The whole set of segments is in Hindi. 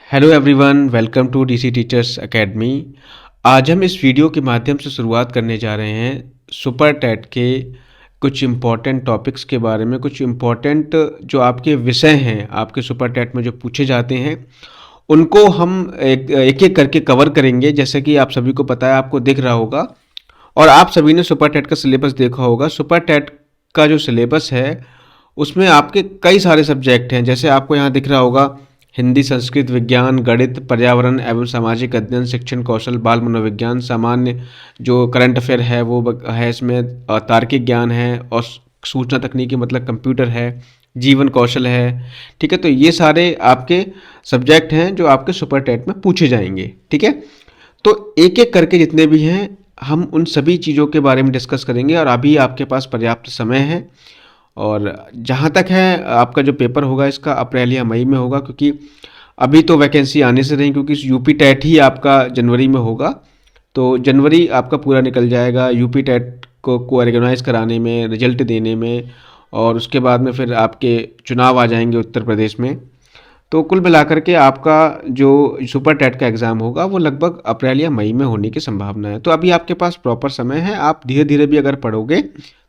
Hello everyone, welcome to DC teachers academy. आज हम इस वीडियो के माध्यम से शुरुआत करने जा रहे हैं सुपर टेट के कुछ इम्पॉर्टेंट टॉपिक्स के बारे में। कुछ इम्पॉर्टेंट जो आपके विषय हैं, आपके सुपर टेट में जो पूछे जाते हैं, उनको हम एक एक करके कवर करेंगे। जैसे कि आप सभी को पता है, आपको दिख रहा होगा और आप सभी ने सुपर टेट का सिलेबस देखा होगा। सुपर टेट का जो सिलेबस है उसमें आपके कई सारे सब्जेक्ट हैं। जैसे आपको यहाँ दिख रहा होगा हिंदी, संस्कृत, विज्ञान, गणित, पर्यावरण एवं सामाजिक अध्ययन, शिक्षण कौशल, बाल मनोविज्ञान, सामान्य जो करंट अफेयर है वो है इसमें, तार्किक ज्ञान है और सूचना तकनीकी मतलब कंप्यूटर है, जीवन कौशल है। ठीक है, तो ये सारे आपके सब्जेक्ट हैं जो आपके सुपर टेट में पूछे जाएंगे। ठीक है, तो एक एक करके जितने भी हैं हम उन सभी चीज़ों के बारे में डिस्कस करेंगे। और अभी आपके पास पर्याप्त समय है, और जहाँ तक है आपका जो पेपर होगा इसका अप्रैल या मई में होगा, क्योंकि अभी तो वैकेंसी आने से रही, क्योंकि यूपी टेट ही आपका जनवरी में होगा। तो जनवरी आपका पूरा निकल जाएगा यूपी टेट को ऑर्गेनाइज कराने में, रिजल्ट देने में, और उसके बाद में फिर आपके चुनाव आ जाएंगे उत्तर प्रदेश में। तो कुल मिलाकर के आपका जो सुपर टेट का एग्ज़ाम होगा वो लगभग अप्रैल या मई में होने की संभावना है। तो अभी आपके पास प्रॉपर समय है, आप धीरे धीरे भी अगर पढ़ोगे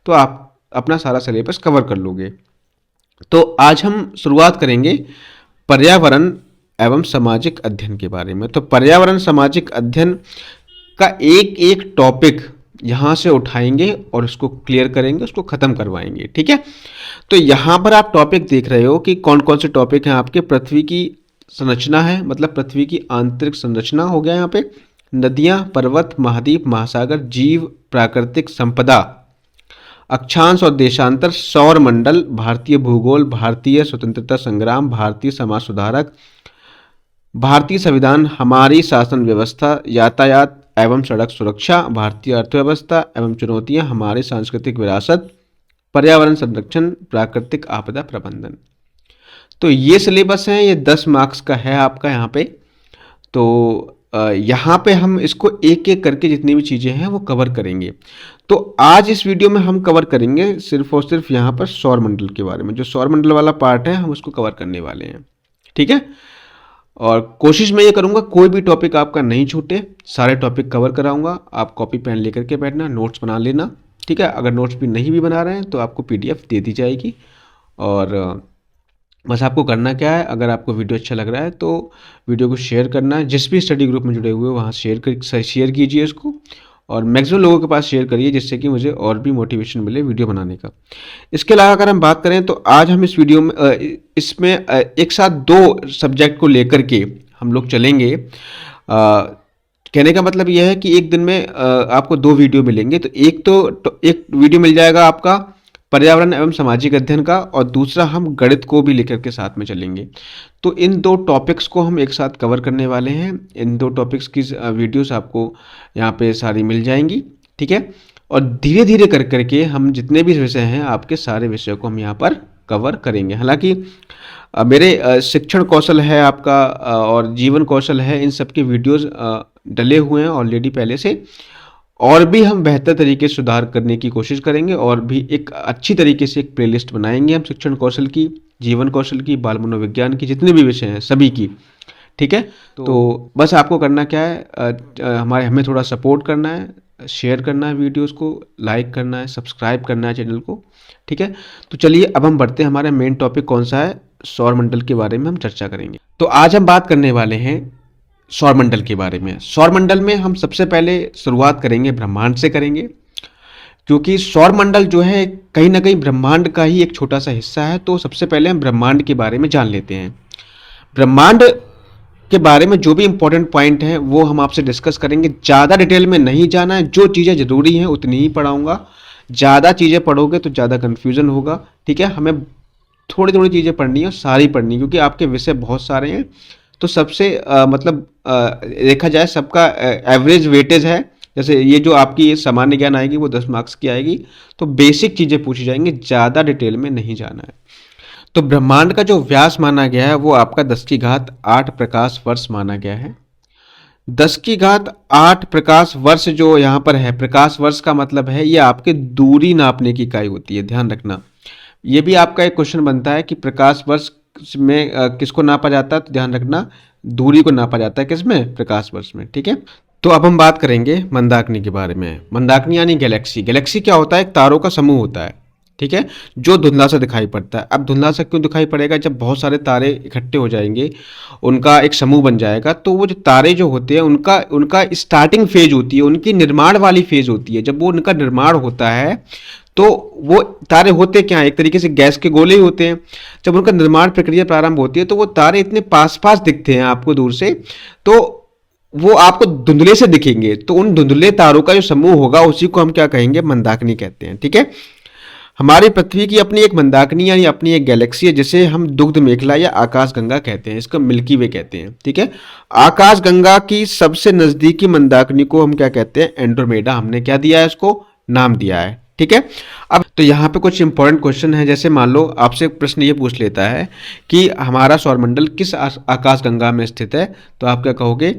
तो आप अपना सारा सिलेबस कवर कर लोगे। तो आज हम शुरुआत करेंगे पर्यावरण एवं सामाजिक अध्ययन के बारे में। तो पर्यावरण सामाजिक अध्ययन का एक एक टॉपिक यहाँ से उठाएंगे और उसको क्लियर करेंगे, उसको ख़त्म करवाएंगे। ठीक है, तो यहाँ पर आप टॉपिक देख रहे हो कि कौन कौन से टॉपिक हैं आपके। पृथ्वी की संरचना है, मतलब पृथ्वी की आंतरिक संरचना हो गया यहाँ पे, नदियाँ, पर्वत, महाद्वीप, महासागर, जीव, प्राकृतिक संपदा, अक्षांश और देशांतर, सौर मंडल, भारतीय भूगोल, भारतीय स्वतंत्रता संग्राम, भारतीय समाज सुधारक, भारतीय संविधान, हमारी शासन व्यवस्था, यातायात एवं सड़क सुरक्षा, भारतीय अर्थव्यवस्था एवं चुनौतियां, हमारी सांस्कृतिक विरासत, पर्यावरण संरक्षण, प्राकृतिक आपदा प्रबंधन। तो ये सिलेबस है, ये 10 मार्क्स का है आपका यहाँ पे। तो यहाँ पे हम इसको एक एक करके जितनी भी चीज़ें हैं वो कवर करेंगे। तो आज इस वीडियो में हम कवर करेंगे सिर्फ और सिर्फ यहाँ पर सौर मंडल के बारे में। जो सौर मंडल वाला पार्ट है हम उसको कवर करने वाले हैं। ठीक है, और कोशिश मैं ये करूँगा कोई भी टॉपिक आपका नहीं छूटे, सारे टॉपिक कवर कराऊंगा। आप कॉपी पेन लेकर के बैठना, नोट्स बना लेना। ठीक है, अगर नोट्स भी नहीं भी बना रहे हैं तो आपको PDF दे दी जाएगी। और बस आपको करना क्या है, अगर आपको वीडियो अच्छा लग रहा है तो वीडियो को शेयर करना है। जिस भी स्टडी ग्रुप में जुड़े हुए वहाँ शेयर कीजिए इसको, और मैक्सिमम लोगों के पास शेयर करिए, जिससे कि मुझे और भी मोटिवेशन मिले वीडियो बनाने का। इसके अलावा अगर हम बात करें तो आज हम इस वीडियो में इसमें एक साथ 2 सब्जेक्ट को लेकर के हम लोग चलेंगे। कहने का मतलब यह है कि एक दिन में आपको 2 वीडियो मिलेंगे। तो एक वीडियो मिल जाएगा आपका पर्यावरण एवं सामाजिक अध्ययन का, और दूसरा हम गणित को भी लेकर के साथ में चलेंगे। तो इन 2 टॉपिक्स को हम एक साथ कवर करने वाले हैं। इन 2 टॉपिक्स की वीडियोस आपको यहाँ पे सारी मिल जाएंगी। ठीक है, और धीरे धीरे कर करके हम जितने भी विषय हैं आपके सारे विषयों को हम यहाँ पर कवर करेंगे। हालांकि मेरे शिक्षण कौशल है आपका और जीवन कौशल है, इन सब के वीडियोज़ डले हुए हैं ऑलरेडी पहले से, और भी हम बेहतर तरीके से सुधार करने की कोशिश करेंगे, और भी एक अच्छी तरीके से एक प्लेलिस्ट बनाएंगे हम शिक्षण कौशल की, जीवन कौशल की, बाल मनोविज्ञान की, जितने भी विषय हैं सभी की। ठीक है, तो बस आपको करना क्या है, हमें थोड़ा सपोर्ट करना है, शेयर करना है वीडियोस को, लाइक करना है, सब्सक्राइब करना है चैनल को। ठीक है, तो चलिए अब हम बढ़ते हैं। हमारा मेन टॉपिक कौन सा है, सौर मंडल के बारे में हम चर्चा करेंगे। तो आज हम बात करने वाले हैं सौर मंडल के बारे में। सौर मंडल में हम सबसे पहले शुरुआत करेंगे ब्रह्मांड से करेंगे, क्योंकि सौर मंडल जो है कहीं ना कहीं ब्रह्मांड का ही एक छोटा सा हिस्सा है। तो सबसे पहले हम ब्रह्मांड के बारे में जान लेते हैं। ब्रह्मांड के बारे में जो भी इंपॉर्टेंट पॉइंट है वो हम आपसे डिस्कस करेंगे। ज़्यादा डिटेल में नहीं जाना है, जो चीज़ें ज़रूरी हैं उतनी ही पढ़ाऊँगा। ज़्यादा चीज़ें पढ़ोगे तो ज़्यादा कन्फ्यूज़न होगा। ठीक है, हमें थोड़ी थोड़ी चीज़ें पढ़नी है और सारी पढ़नी है, क्योंकि आपके विषय बहुत सारे हैं। तो सबसे देखा जाए सबका एवरेज वेटेज है। जैसे ये जो आपकी सामान्य ज्ञान आएगी वो 10 मार्क्स की आएगी, तो बेसिक चीज़ें पूछी जाएंगी, ज़्यादा डिटेल में नहीं जाना है। तो ब्रह्मांड का जो व्यास माना गया है वो आपका 10 की घात 8 प्रकाश वर्ष माना गया है। 10 की घात 8 प्रकाश वर्ष जो यहाँ पर है, प्रकाश वर्ष का मतलब है ये आपके दूरी नापने की इकाई होती है, ध्यान रखना। ये भी आपका एक क्वेश्चन बनता है कि प्रकाश वर्ष में किसको नापा जाता है, तो ध्यान रखना दूरी को नापा जाता है किसमें? प्रकाश वर्ष में। ठीक है, तो अब हम बात करेंगे मंदाकिनी के बारे में। मंदाकिनी यानी गैलेक्सी। गैलेक्सी क्या होता है? एक तारों का समूह होता है, ठीक है, जो धुंधला सा दिखाई पड़ता है। अब धुंधला सा क्यों दिखाई पड़ेगा? जब बहुत सारे तारे इकट्ठे हो जाएंगे, उनका एक समूह बन जाएगा, तो वो जो तारे जो होते हैं उनका उनका स्टार्टिंग फेज होती है, उनकी निर्माण वाली फेज होती है। जब वो उनका निर्माण होता है तो वो तारे होते क्या है? एक तरीके से गैस के गोले ही होते हैं। जब उनका निर्माण प्रक्रिया प्रारंभ होती है तो वो तारे इतने पास पास दिखते हैं आपको दूर से, तो वो आपको धुंधले से दिखेंगे। तो उन धुंधले तारों का जो समूह होगा उसी को हम क्या कहेंगे? मंदाकिनी कहते हैं। ठीक है, हमारी पृथ्वी की अपनी एक मंदाकिनी यानी अपनी एक गैलेक्सी है, जिसे हम दुग्ध मेखला या आकाश गंगा कहते हैं। इसको मिल्की वे कहते हैं। ठीक है, आकाश गंगा की सबसे नजदीकी मंदाकिनी को हम क्या कहते हैं? एंड्रोमेडा। हमने क्या दिया है? इसको नाम दिया है। ठीक है, अब तो यहाँ पे कुछ इंपॉर्टेंट क्वेश्चन है। जैसे मान लो आपसे प्रश्न ये पूछ लेता है कि हमारा सौरमंडल किस आकाश गंगा में स्थित है, तो आप क्या कहोगे?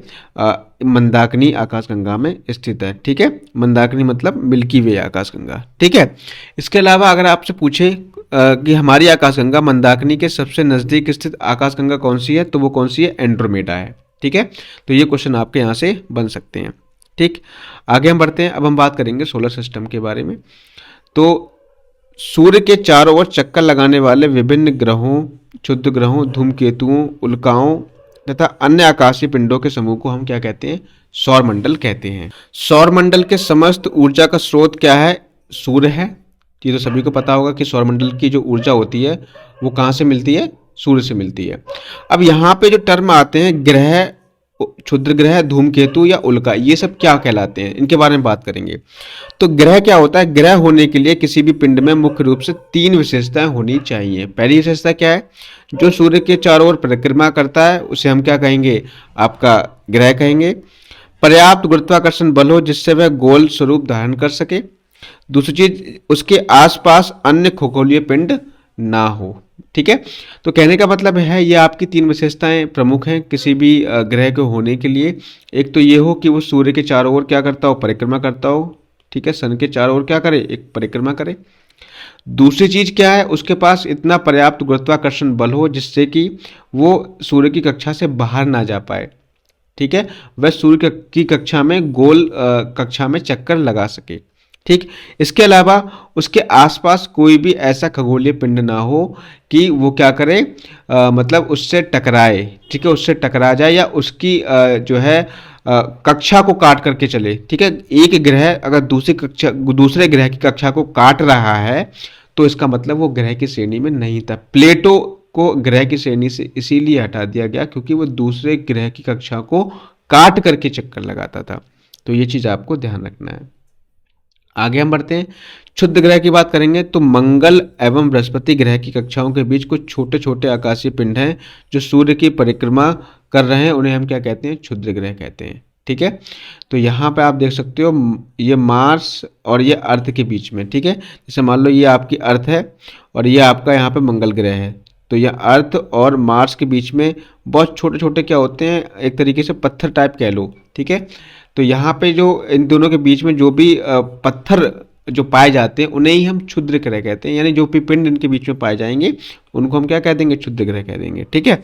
मंदाकिनी आकाश गंगा में स्थित है। ठीक है, मंदाकिनी मतलब मिल्की वे आकाश गंगा। ठीक है, इसके अलावा अगर आपसे पूछे कि हमारी आकाश गंगा मंदाकिनी के सबसे नज़दीक स्थित आकाश गंगा कौन सी है, तो वो कौन सी है? एंड्रोमेडा है। ठीक है, तो ये क्वेश्चन आपके यहाँ से बन सकते हैं। ठीक, आगे हम बढ़ते हैं। अब हम बात करेंगे सोलर सिस्टम के बारे में। तो सूर्य के चारों ओर चक्कर लगाने वाले विभिन्न ग्रहों, क्षुद्र ग्रहों, धूमकेतुओं, उल्काओं तथा अन्य आकाशीय पिंडों के समूह को हम क्या कहते हैं? सौरमंडल कहते हैं। सौरमंडल के समस्त ऊर्जा का स्रोत क्या है? सूर्य है। ये तो सभी को पता होगा कि सौरमंडल की जो ऊर्जा होती है वो कहाँ से मिलती है? सूर्य से मिलती है। अब यहाँ पे जो टर्म आते हैं ग्रह, क्षुद्र ग्रह, धूमकेतु या उल्का, ये सब क्या कहलाते हैं? इनके बारे में बात करेंगे। तो ग्रह क्या होता है? ग्रह होने के लिए किसी भी पिंड में मुख्य रूप से 3 विशेषताएं होनी चाहिए। पहली विशेषता क्या है? जो सूर्य के चारों ओर परिक्रमा करता है उसे हम क्या कहेंगे? आपका ग्रह कहेंगे। पर्याप्त गुरुत्वाकर्षण बल हो जिससे वह गोल स्वरूप धारण कर सके। दूसरी चीज, उसके आसपास अन्य खगोलीय पिंड ना हो। ठीक है, तो कहने का मतलब है ये आपकी 3 विशेषताएं प्रमुख हैं किसी भी ग्रह के होने के लिए। एक तो ये हो कि वो सूर्य के चारों ओर क्या करता हो? परिक्रमा करता हो। ठीक है, सन के चारों ओर क्या करे? एक परिक्रमा करे। दूसरी चीज क्या है? उसके पास इतना पर्याप्त गुरुत्वाकर्षण बल हो जिससे कि वो सूर्य की कक्षा से बाहर ना जा पाए। ठीक है, वह सूर्य की कक्षा में गोल कक्षा में चक्कर लगा सके। ठीक, इसके अलावा उसके आसपास कोई भी ऐसा खगोलीय पिंड ना हो कि वो क्या करे? मतलब उससे टकराए। ठीक है, उससे टकरा जाए या उसकी जो है कक्षा को काट करके चले। ठीक है, एक ग्रह अगर दूसरे ग्रह की कक्षा को काट रहा है तो इसका मतलब वो ग्रह की श्रेणी में नहीं था। प्लेटो को ग्रह की श्रेणी से इसीलिए हटा दिया गया क्योंकि वो दूसरे ग्रह की कक्षा को काट करके चक्कर लगाता था। तो ये चीज़ आपको ध्यान रखना है। आगे हम बढ़ते हैं, क्षुद्र ग्रह की बात करेंगे। तो मंगल एवं बृहस्पति ग्रह की कक्षाओं के बीच कुछ छोटे छोटे आकाशीय पिंड हैं जो सूर्य की परिक्रमा कर रहे हैं, उन्हें हम क्या कहते हैं? क्षुद्र ग्रह कहते हैं। ठीक है, तो यहाँ पे आप देख सकते हो ये मार्स और ये अर्थ के बीच में। ठीक है, जैसे मान लो ये आपकी अर्थ है और ये आपका यहाँ पे मंगल ग्रह है, तो यह अर्थ और मार्स के बीच में बहुत छोटे छोटे क्या होते हैं? एक तरीके से पत्थर टाइप कह लो। ठीक है, तो यहाँ पे जो इन दोनों के बीच में जो भी पत्थर जो पाए जाते हैं उन्हें ही हम क्षुद्र ग्रह कहते हैं। यानी जो भी पिंड इनके बीच में पाए जाएंगे उनको हम क्या कह देंगे? क्षुद्र ग्रह कह देंगे। ठीक है,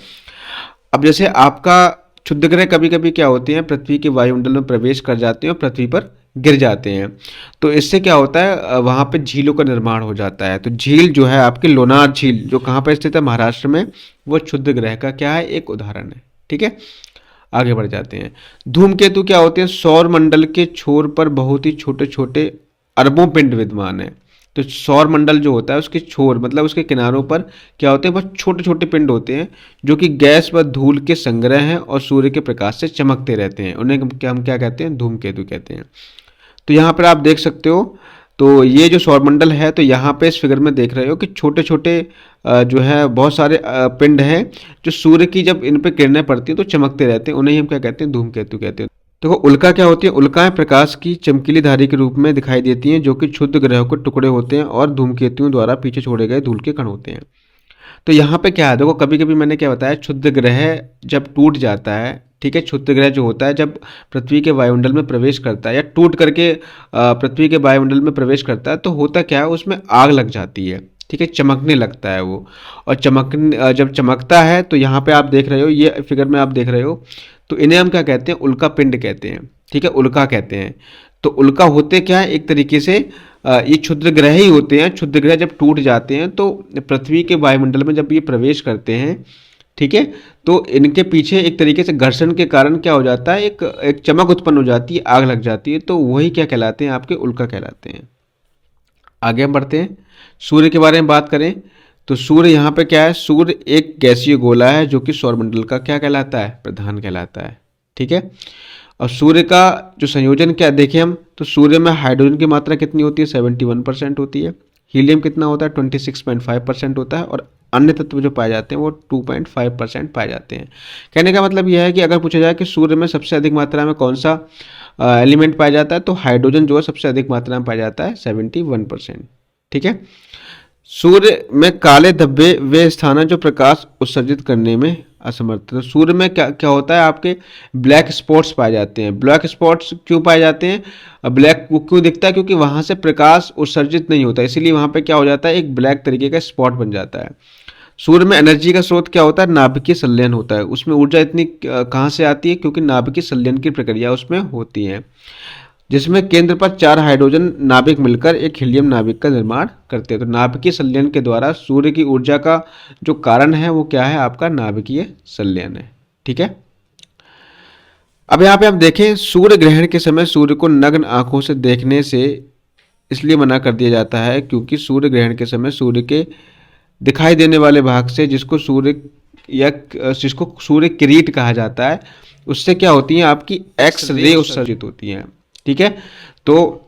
अब जैसे आपका क्षुद्र ग्रह कभी कभी क्या होते हैं? पृथ्वी के वायुमंडल में प्रवेश कर जाते हैं और पृथ्वी पर गिर जाते हैं। तो इससे क्या होता है? वहाँ पे झीलों का निर्माण हो जाता है। तो झील जो है आपकी लोनार झील जो कहाँ पर स्थित है? महाराष्ट्र में, वो क्षुद्र ग्रह का क्या है? एक उदाहरण है। ठीक है, आगे बढ़ जाते हैं। धूमकेतु क्या होते हैं? सौर मंडल के छोर पर बहुत ही छोटे छोटे अरबों पिंड विद्यमान है। तो सौर मंडल जो होता है उसके छोर मतलब उसके किनारों पर क्या होते हैं? बहुत छोटे छोटे पिंड होते हैं जो कि गैस व धूल के संग्रह हैं और सूर्य के प्रकाश से चमकते रहते हैं। उन्हें हम क्या कहते हैं? धूमकेतु कहते हैं। तो यहाँ पर आप देख सकते हो, तो ये जो सौरमंडल है, तो यहाँ पे इस फिगर में देख रहे हो कि छोटे छोटे जो है बहुत सारे पिंड हैं जो सूर्य की जब इन पे किरणें पड़ती हैं तो चमकते रहते हैं, उन्हें हम क्या कहते हैं? धूमकेतु कहते हैं। देखो उल्का क्या होती है? उल्काएं प्रकाश की चमकीली धारी के रूप में दिखाई देती हैं जो कि क्षुद्र ग्रहों के टुकड़े होते हैं और धूमकेतुओं द्वारा पीछे छोड़े गए धूल के कण होते हैं। तो यहाँ पे क्या है? देखो कभी कभी मैंने क्या बताया, क्षुद्र ग्रह जब टूट जाता है, ठीक है, क्षुद्र ग्रह जो होता है जब पृथ्वी के वायुमंडल में प्रवेश करता है या टूट करके पृथ्वी के वायुमंडल में प्रवेश करता है तो होता क्या है? उसमें आग लग जाती है। ठीक है, चमकने लगता है वो। और जब चमकता है तो यहाँ पे आप देख रहे हो, ये फिगर में आप देख रहे हो, तो इन्हें हम क्या कहते हैं, उल्का पिंड कहते हैं। ठीक है, उल्का कहते हैं। तो उल्का होते क्या है, एक तरीके से ये क्षुद्र ग्रह ही होते हैं। क्षुद्र ग्रह जब टूट जाते हैं तो पृथ्वी के वायुमंडल में जब ये प्रवेश करते हैं, ठीक है, तो इनके पीछे एक तरीके से घर्षण के कारण क्या हो जाता है, एक चमक उत्पन्न हो जाती है, आग लग जाती है, तो वही क्या कहलाते हैं, आपके उल्का कहलाते हैं। आगे हम बढ़ते हैं, सूर्य के बारे में बात करें तो सूर्य यहाँ पे क्या है, सूर्य एक गैसीय गोला है जो कि सौरमंडल का क्या कहलाता है, प्रधान कहलाता है। ठीक है, और सूर्य का जो संयोजन क्या देखें हम, तो सूर्य में हाइड्रोजन की मात्रा कितनी होती है, 71% होती है। हीलियम कितना होता है, 26.5% होता है। और अन्य तत्व जो पाए जाते हैं वो 2.5% पाए जाते हैं। कहने का मतलब यह है कि अगर पूछा जाए कि सूर्य में सबसे अधिक मात्रा में कौन सा एलिमेंट पाया जाता है, तो हाइड्रोजन जो है सबसे अधिक मात्रा में पाया जाता है, 71%। ठीक है, सूर्य में काले धब्बे वे स्थान हैं जो प्रकाश उत्सर्जित करने में असमर्थ है। तो सूर्य में क्या क्या होता है, आपके ब्लैक स्पॉट्स पाए जाते हैं। ब्लैक स्पॉट्स क्यों पाए जाते हैं, ब्लैक वो क्यों दिखता है, क्योंकि वहाँ से प्रकाश उत्सर्जित नहीं होता, इसीलिए वहाँ पे क्या हो जाता है, एक ब्लैक तरीके का स्पॉट बन जाता है। सूर्य में एनर्जी का स्रोत क्या होता है, नाभिकीय संलयन होता है। उसमें ऊर्जा इतनी कहाँ से आती है, क्योंकि नाभिकीय संलयन की प्रक्रिया उसमें होती है, जिसमें केंद्र पर 4 हाइड्रोजन नाभिक मिलकर एक हीलियम नाभिक का निर्माण करते हैं। तो नाभिकीय संलयन के द्वारा सूर्य की ऊर्जा का जो कारण है वो क्या है, आपका नाभिकीय संलयन है। ठीक है, अब यहाँ पे आप देखें, सूर्य ग्रहण के समय सूर्य को नग्न आंखों से देखने से इसलिए मना कर दिया जाता है क्योंकि सूर्य ग्रहण के समय सूर्य के दिखाई देने वाले भाग से, जिसको सूर्य किरीट कहा जाता है, उससे क्या होती है, आपकी एक्स रे उत्सर्जित होती हैं। ठीक है, तो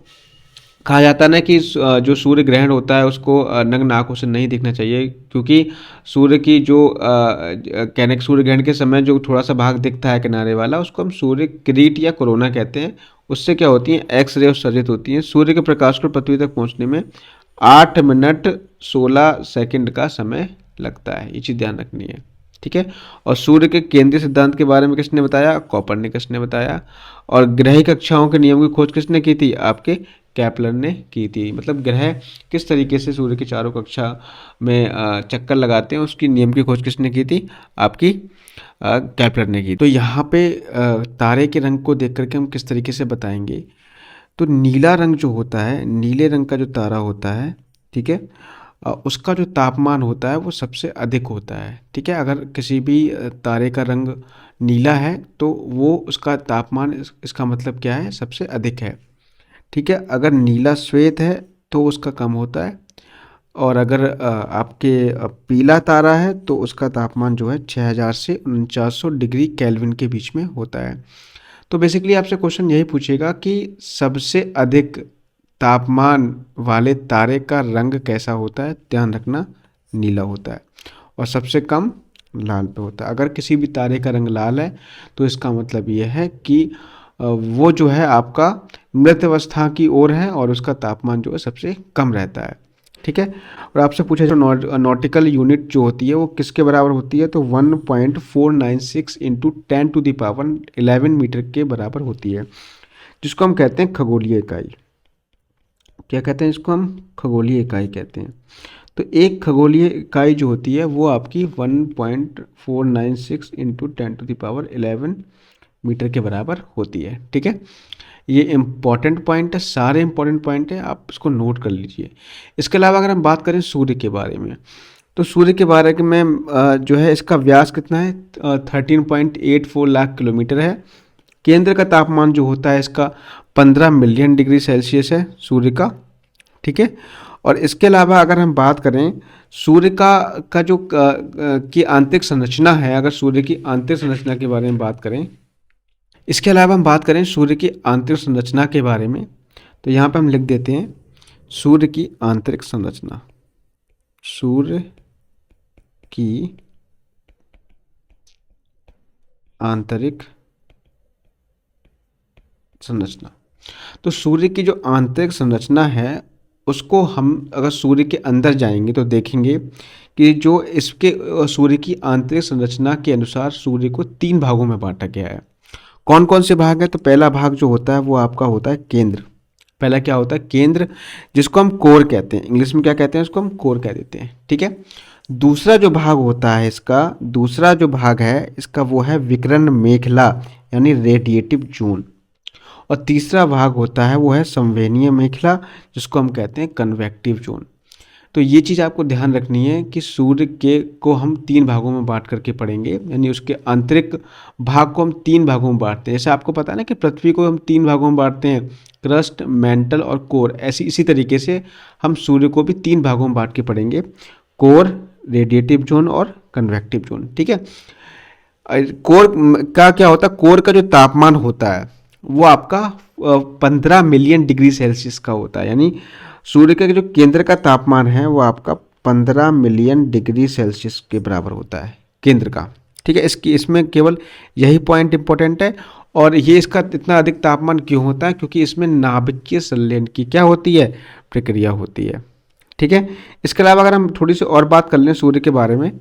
कहा जाता है ना कि जो सूर्य ग्रहण होता है उसको नग्न आंखों से नहीं देखना चाहिए, क्योंकि सूर्य की जो कहने सूर्य ग्रहण के समय जो थोड़ा सा भाग दिखता है किनारे वाला, उसको हम सूर्य किरीट या कोरोना कहते हैं। उससे क्या होती है, एक्स रे उत्सर्जित होती हैं। सूर्य के प्रकाश को पृथ्वी तक पहुंचने में 8 मिनट 16 सेकंड का समय लगता है, ये चीज़ ध्यान रखनी है। ठीक है, और सूर्य के केंद्रीय सिद्धांत के बारे में किसने बताया, कोपरनिकस ने बताया। और ग्रह कक्षाओं के नियम की खोज किसने की थी, आपके केपलर ने की थी। मतलब ग्रह किस तरीके से सूर्य की चारों कक्षा में चक्कर लगाते हैं, उसकी नियम की खोज किसने की थी, आपकी केपलर ने की। तो यहाँ पे तारे के रंग को देख करके हम किस तरीके से बताएंगे, तो नीला रंग जो होता है, नीले रंग का जो तारा होता है, ठीक है, उसका जो तापमान होता है वो सबसे अधिक होता है। ठीक है, अगर किसी भी तारे का रंग नीला है तो वो उसका तापमान इसका मतलब क्या है, सबसे अधिक है। ठीक है, अगर नीला श्वेत है तो उसका कम होता है। और अगर आपके पीला तारा है तो उसका तापमान जो है 6000 से 4900 डिग्री केल्विन के बीच में होता है। तो बेसिकली आपसे क्वेश्चन यही पूछेगा कि सबसे अधिक तापमान वाले तारे का रंग कैसा होता है, ध्यान रखना नीला होता है, और सबसे कम लाल पे होता है। अगर किसी भी तारे का रंग लाल है तो इसका मतलब ये है कि वो जो है आपका मृत अवस्था की ओर है और उसका तापमान जो है सबसे कम रहता है। ठीक है, और आपसे पूछा जो नॉटिकल यूनिट जो होती है वो किसके बराबर होती है, तो 1.496 इंटू 10⁻11 मीटर के बराबर होती है, जिसको हम कहते हैं खगोलीय इकाई। क्या कहते हैं इसको, हम खगोलीय इकाई कहते हैं। तो एक खगोलीय इकाई जो होती है वो आपकी 1.496 इंटू 10⁻11 मीटर के बराबर होती है। ठीक है, ये इम्पॉर्टेंट पॉइंट है, सारे इम्पॉर्टेंट पॉइंट है, आप इसको नोट कर लीजिए। इसके अलावा अगर हम बात करें सूर्य के बारे में, तो सूर्य के बारे में जो है इसका व्यास कितना है, 13.84 लाख किलोमीटर है। केंद्र का तापमान जो होता है इसका 15 मिलियन डिग्री सेल्सियस है सूर्य का। ठीक है, और इसके अलावा अगर हम बात करें सूर्य का जो की आंतरिक संरचना है, अगर सूर्य की आंतरिक संरचना के बारे में बात करें, इसके अलावा हम बात करें सूर्य की आंतरिक संरचना के बारे में, तो यहाँ पे हम लिख देते हैं सूर्य की आंतरिक संरचना। सूर्य की आंतरिक संरचना। तो सूर्य की जो आंतरिक संरचना है उसको हम अगर सूर्य के अंदर जाएंगे तो देखेंगे कि जो इसके सूर्य की आंतरिक संरचना के अनुसार सूर्य को 3 भागों में बांटा गया है। कौन कौन से भाग है, तो पहला भाग जो होता है वो आपका होता है केंद्र। पहला क्या होता है, केंद्र, जिसको हम कोर कहते हैं, इंग्लिश में क्या कहते हैं, उसको हम कोर कह देते हैं, ठीक है। दूसरा जो भाग होता है इसका, दूसरा जो भाग है इसका वो है विकिरण मेखला यानी रेडिएटिव जोन। और तीसरा भाग होता है वो है संवहनीय मेखला, जिसको हम कहते हैं कन्वेक्टिव जोन। तो ये चीज़ आपको ध्यान रखनी है कि सूर्य के को हम तीन भागों में बांट करके पढ़ेंगे, यानी उसके आंतरिक भाग को हम तीन भागों में बांटते हैं। जैसे आपको पता है ना कि पृथ्वी को हम तीन भागों में बांटते हैं, क्रस्ट, मेंटल और कोर। ऐसी इसी तरीके से हम सूर्य को भी तीन भागों में बांट के पढ़ेंगे, कोर, रेडिएटिव जोन और कन्वेक्टिव जोन, ठीक है। कोर का क्या होता है, कोर का जो तापमान होता है वो आपका 15 मिलियन डिग्री सेल्सियस का होता है, यानी सूर्य के जो केंद्र का तापमान है वो आपका 15 मिलियन डिग्री सेल्सियस के बराबर होता है केंद्र का, ठीक है। इसमें केवल यही पॉइंट इंपॉर्टेंट है। और ये इसका इतना अधिक तापमान क्यों होता है, क्योंकि इसमें नाभिकीय संलयन की क्या होती है, प्रक्रिया होती है, ठीक है। इसके अलावा अगर हम थोड़ी सी और बात कर लें सूर्य के बारे में,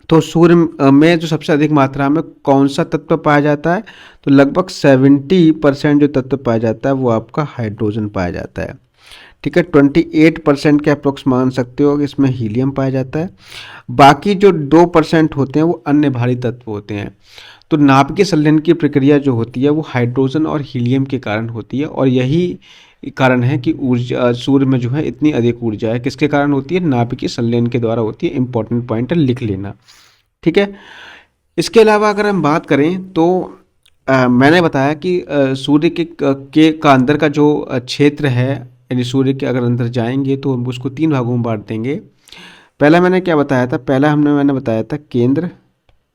तो सूर्य में जो सबसे अधिक मात्रा में कौन सा तत्व पाया जाता है, तो लगभग 70% जो तत्व पाया जाता है वो आपका हाइड्रोजन पाया जाता है, ठीक है। 28% के अप्रोक्स मान सकते हो कि इसमें हीलियम पाया जाता है। बाकी जो 2% होते हैं वो अन्य भारी तत्व होते हैं। तो नाभिकीय संलयन की प्रक्रिया जो होती है वो हाइड्रोजन और हीलियम के कारण होती है, और यही कारण है कि ऊर्जा सूर्य में जो है इतनी अधिक ऊर्जा है, किसके कारण होती है, नाभिकीय संलयन के द्वारा होती है। इंपॉर्टेंट पॉइंट है, लिख लेना, ठीक है। इसके अलावा अगर हम बात करें तो मैंने बताया कि सूर्य का अंदर का जो क्षेत्र है, यानी सूर्य के अगर अंदर जाएंगे तो हम उसको तीन भागों में बांट देंगे। पहला मैंने क्या बताया था, पहला मैंने बताया था केंद्र,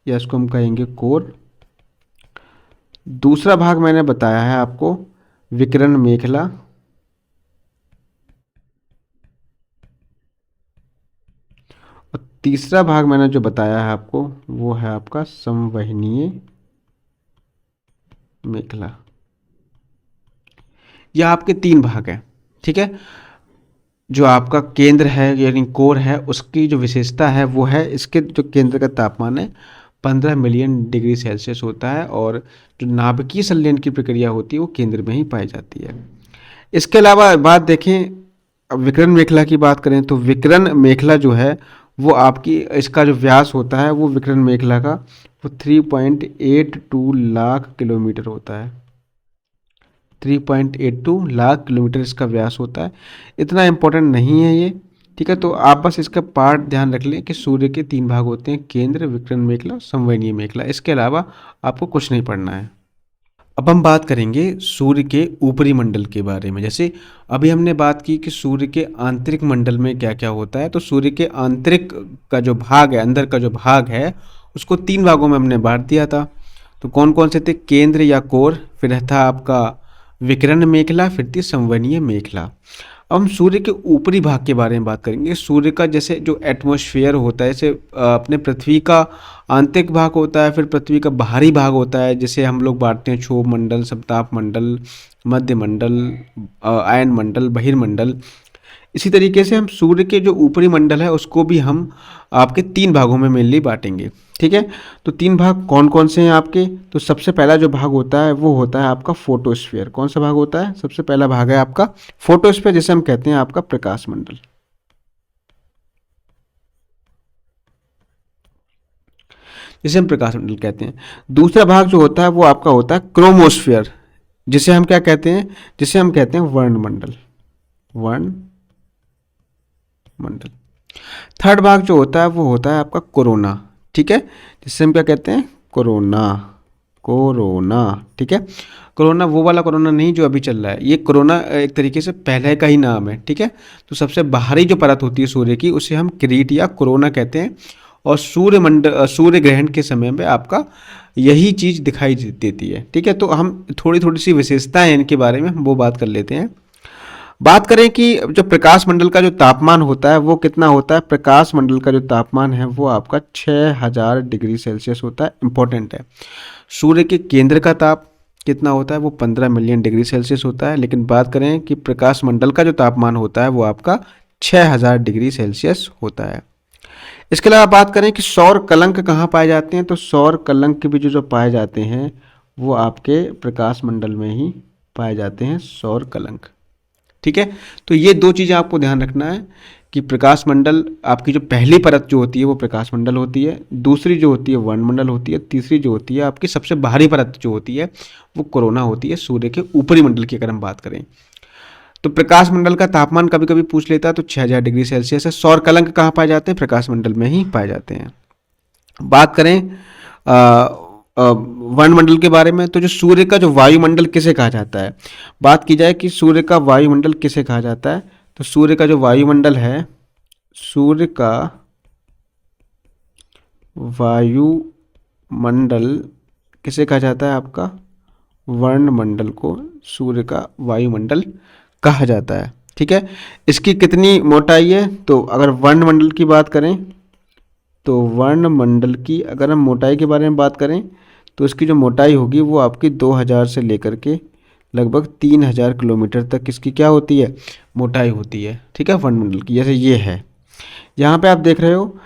या इसको हम कहेंगे कोर। दूसरा भाग मैंने बताया है आपको विकिरण मेखला। और तीसरा भाग मैंने जो बताया है आपको वो है आपका संवहनीय मेखला। यह आपके तीन भाग हैं, ठीक है। जो आपका केंद्र है यानी कोर है, उसकी जो विशेषता है वो है इसके जो केंद्र का तापमान है 15 मिलियन डिग्री सेल्सियस होता है, और जो नाभिकीय संलयन की प्रक्रिया होती है वो केंद्र में ही पाई जाती है। इसके अलावा बात देखें, अब विकिरण मेखला की बात करें तो विकिरण मेखला जो है वो आपकी, इसका जो व्यास होता है वो विकिरण मेखला का वो 3.82 लाख किलोमीटर होता है। 3.82 लाख किलोमीटर इसका व्यास होता है। इतना इम्पोर्टेंट नहीं है ये, ठीक है। तो आप बस इसका पार्ट ध्यान रख लें कि सूर्य के तीन भाग होते हैं, केंद्र, विकिरण मेखला, संवहनीय मेखला। इसके अलावा आपको कुछ नहीं पढ़ना है। अब हम बात करेंगे सूर्य के ऊपरी मंडल के बारे में। जैसे अभी हमने बात की कि सूर्य के आंतरिक मंडल में क्या क्या होता है, तो सूर्य के आंतरिक का जो भाग है, अंदर का जो भाग है, उसको तीन भागों में हमने बांट दिया था। तो कौन कौन से थे, केंद्र या कोर, फिर था आपका विकिरण मेखला, फिर थी संवहनीय मेखला। अब हम सूर्य के ऊपरी भाग के बारे में बात करेंगे। सूर्य का जैसे जो एटमॉस्फेयर होता है, जैसे अपने पृथ्वी का आंतरिक भाग होता है, फिर पृथ्वी का बाहरी भाग होता है, जैसे हम लोग बांटते हैं क्षोभ मंडल, सप्ताह मंडल, मध्य मंडल, आयन मंडल, बहिर्मंडल। इसी तरीके से हम सूर्य के जो ऊपरी मंडल है उसको भी हम आपके तीन भागों में मेनली बांटेंगे, ठीक है। तो तीन भाग कौन कौन से हैं आपके, तो सबसे पहला जो भाग होता है वो होता है आपका फोटोस्फीयर। कौन सा भाग होता है, सबसे पहला भाग है आपका फोटोस्फीयर, जिसे हम कहते हैं आपका प्रकाश मंडल, जिसे हम प्रकाश मंडल कहते हैं। दूसरा भाग जो होता है वो आपका होता है क्रोमोस्फीयर, जिसे हम क्या कहते हैं, जिसे हम कहते हैं वर्णमंडल, वर्ण मंडल। थर्ड भाग जो होता है वो होता है आपका कोरोना, ठीक है, जिससे हम क्या कहते हैं, कोरोना, कोरोना, ठीक है। कोरोना वो वाला कोरोना नहीं जो अभी चल रहा है, ये कोरोना एक तरीके से पहले का ही नाम है, ठीक है। तो सबसे बाहरी जो परत होती है सूर्य की उसे हम किरीट या कोरोना कहते हैं, और सूर्य ग्रहण के समय में आपका यही चीज़ दिखाई देती है, ठीक है। तो हम थोड़ी थोड़ी सी विशेषताएं इनके बारे में हम वो बात कर लेते हैं। बात करें कि जो प्रकाश मंडल का जो तापमान होता है वो कितना होता है, प्रकाश मंडल का जो तापमान है वो आपका 6000 डिग्री सेल्सियस होता है, इंपॉर्टेंट है। सूर्य के केंद्र का ताप कितना होता है, वो 15 मिलियन डिग्री सेल्सियस होता है, लेकिन बात करें कि प्रकाश मंडल का जो तापमान होता है वो आपका 6000 डिग्री सेल्सियस होता है। इसके अलावा बात करें कि सौर कलंक कहाँ पाए जाते हैं, तो सौर कलंक भी जो पाए जाते हैं वो आपके प्रकाश मंडल में ही पाए जाते हैं, सौर कलंक। ठीक है। तो ये दो चीज़ें आपको ध्यान रखना है कि प्रकाश मंडल, आपकी जो पहली परत जो होती है वो प्रकाश मंडल होती है, दूसरी जो होती है वर्णमंडल होती है, तीसरी जो होती है आपकी सबसे बाहरी परत जो होती है वो कोरोना होती है, सूर्य के ऊपरी मंडल की अगर हम बात करें। तो प्रकाश मंडल का तापमान कभी कभी पूछ लेता है, तो 6000 डिग्री सेल्सियस है। सौर कलंक कहाँ पाए जाते हैं? प्रकाश मंडल में ही पाए जाते हैं। बात करें वायुमंडल के बारे में, तो जो सूर्य का जो वायुमंडल किसे कहा जाता है, बात की जाए कि सूर्य का वायुमंडल किसे कहा जाता है, तो सूर्य का जो वायुमंडल है, सूर्य का वायुमंडल किसे कहा जाता है? आपका वर्णमंडल को सूर्य का वायुमंडल कहा जाता है। ठीक है। इसकी कितनी मोटाई है? तो अगर वर्णमंडल की बात करें, तो वर्णमंडल की अगर हम मोटाई के बारे में बात करें तो इसकी जो मोटाई होगी वो आपकी 2000 से लेकर के लगभग 3000 किलोमीटर तक इसकी क्या होती है? मोटाई होती है। ठीक है, वर्णमंडल की। जैसे ये है, यहाँ पे आप देख रहे हो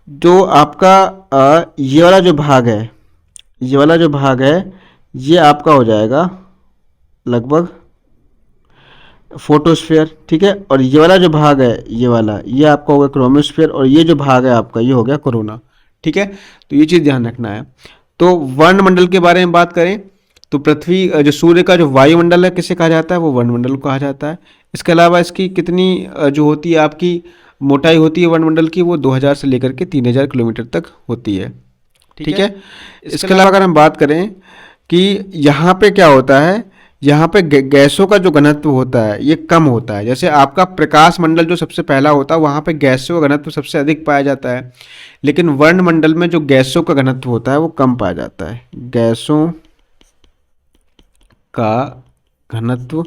जो आपका ये वाला जो भाग है, ये वाला जो भाग है ये आपका हो जाएगा लगभग फोटोस्फीयर। ठीक है, और ये वाला जो भाग है, ये वाला, ये आपका हो गया क्रोमोस्फीयर, और ये जो भाग है आपका ये हो गया कोरोना। ठीक है, तो ये चीज़ ध्यान रखना है। तो वर्णमंडल के बारे में बात करें तो पृथ्वी जो सूर्य का जो वायुमंडल है किसे कहा जाता है? वो वर्णमंडल को कहा जाता है। इसके अलावा इसकी कितनी जो होती है आपकी मोटाई होती है वर्णमंडल की, वो 2000 से लेकर के 3000 किलोमीटर तक होती है। ठीक है। इसके अलावा अगर हम बात करें कि यहाँ पे क्या होता है, यहाँ पे गैसों का जो घनत्व होता है ये कम होता है। जैसे आपका प्रकाश मंडल जो सबसे पहला होता है वहाँ पे गैसों का घनत्व सबसे अधिक पाया जाता है, लेकिन वर्णमंडल में जो गैसों का घनत्व होता है वो कम पाया जाता है। गैसों का घनत्व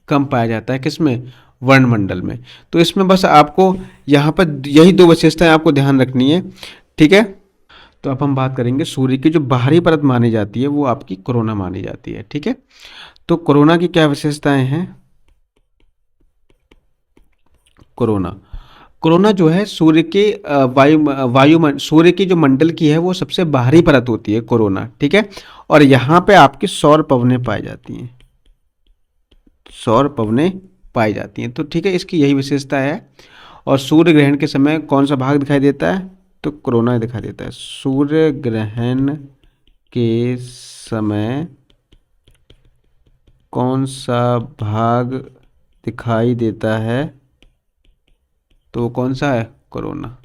कम पाया जाता है किसमें? वर्णमंडल में। तो इसमें बस आपको यहाँ पर यही दो विशेषताएं आपको ध्यान रखनी है। ठीक है। तो अब हम बात करेंगे सूर्य की जो बाहरी परत मानी जाती है वो आपकी कोरोना मानी जाती है। ठीक है, तो कोरोना की क्या विशेषताएं हैं? कोरोना कोरोना जो है सूर्य के सूर्य की जो मंडल की है वो सबसे बाहरी परत होती है कोरोना। ठीक है, और यहाँ पे आपकी सौर पवनें पाई जाती हैं, सौर पवनें पाई जाती हैं। तो ठीक है, इसकी यही विशेषता है। और सूर्य ग्रहण के समय कौन सा भाग दिखाई देता है? तो कोरोना दिखाई देता है। सूर्य ग्रहण के समय कौन सा भाग दिखाई देता है? तो कौन सा है? कोरोना।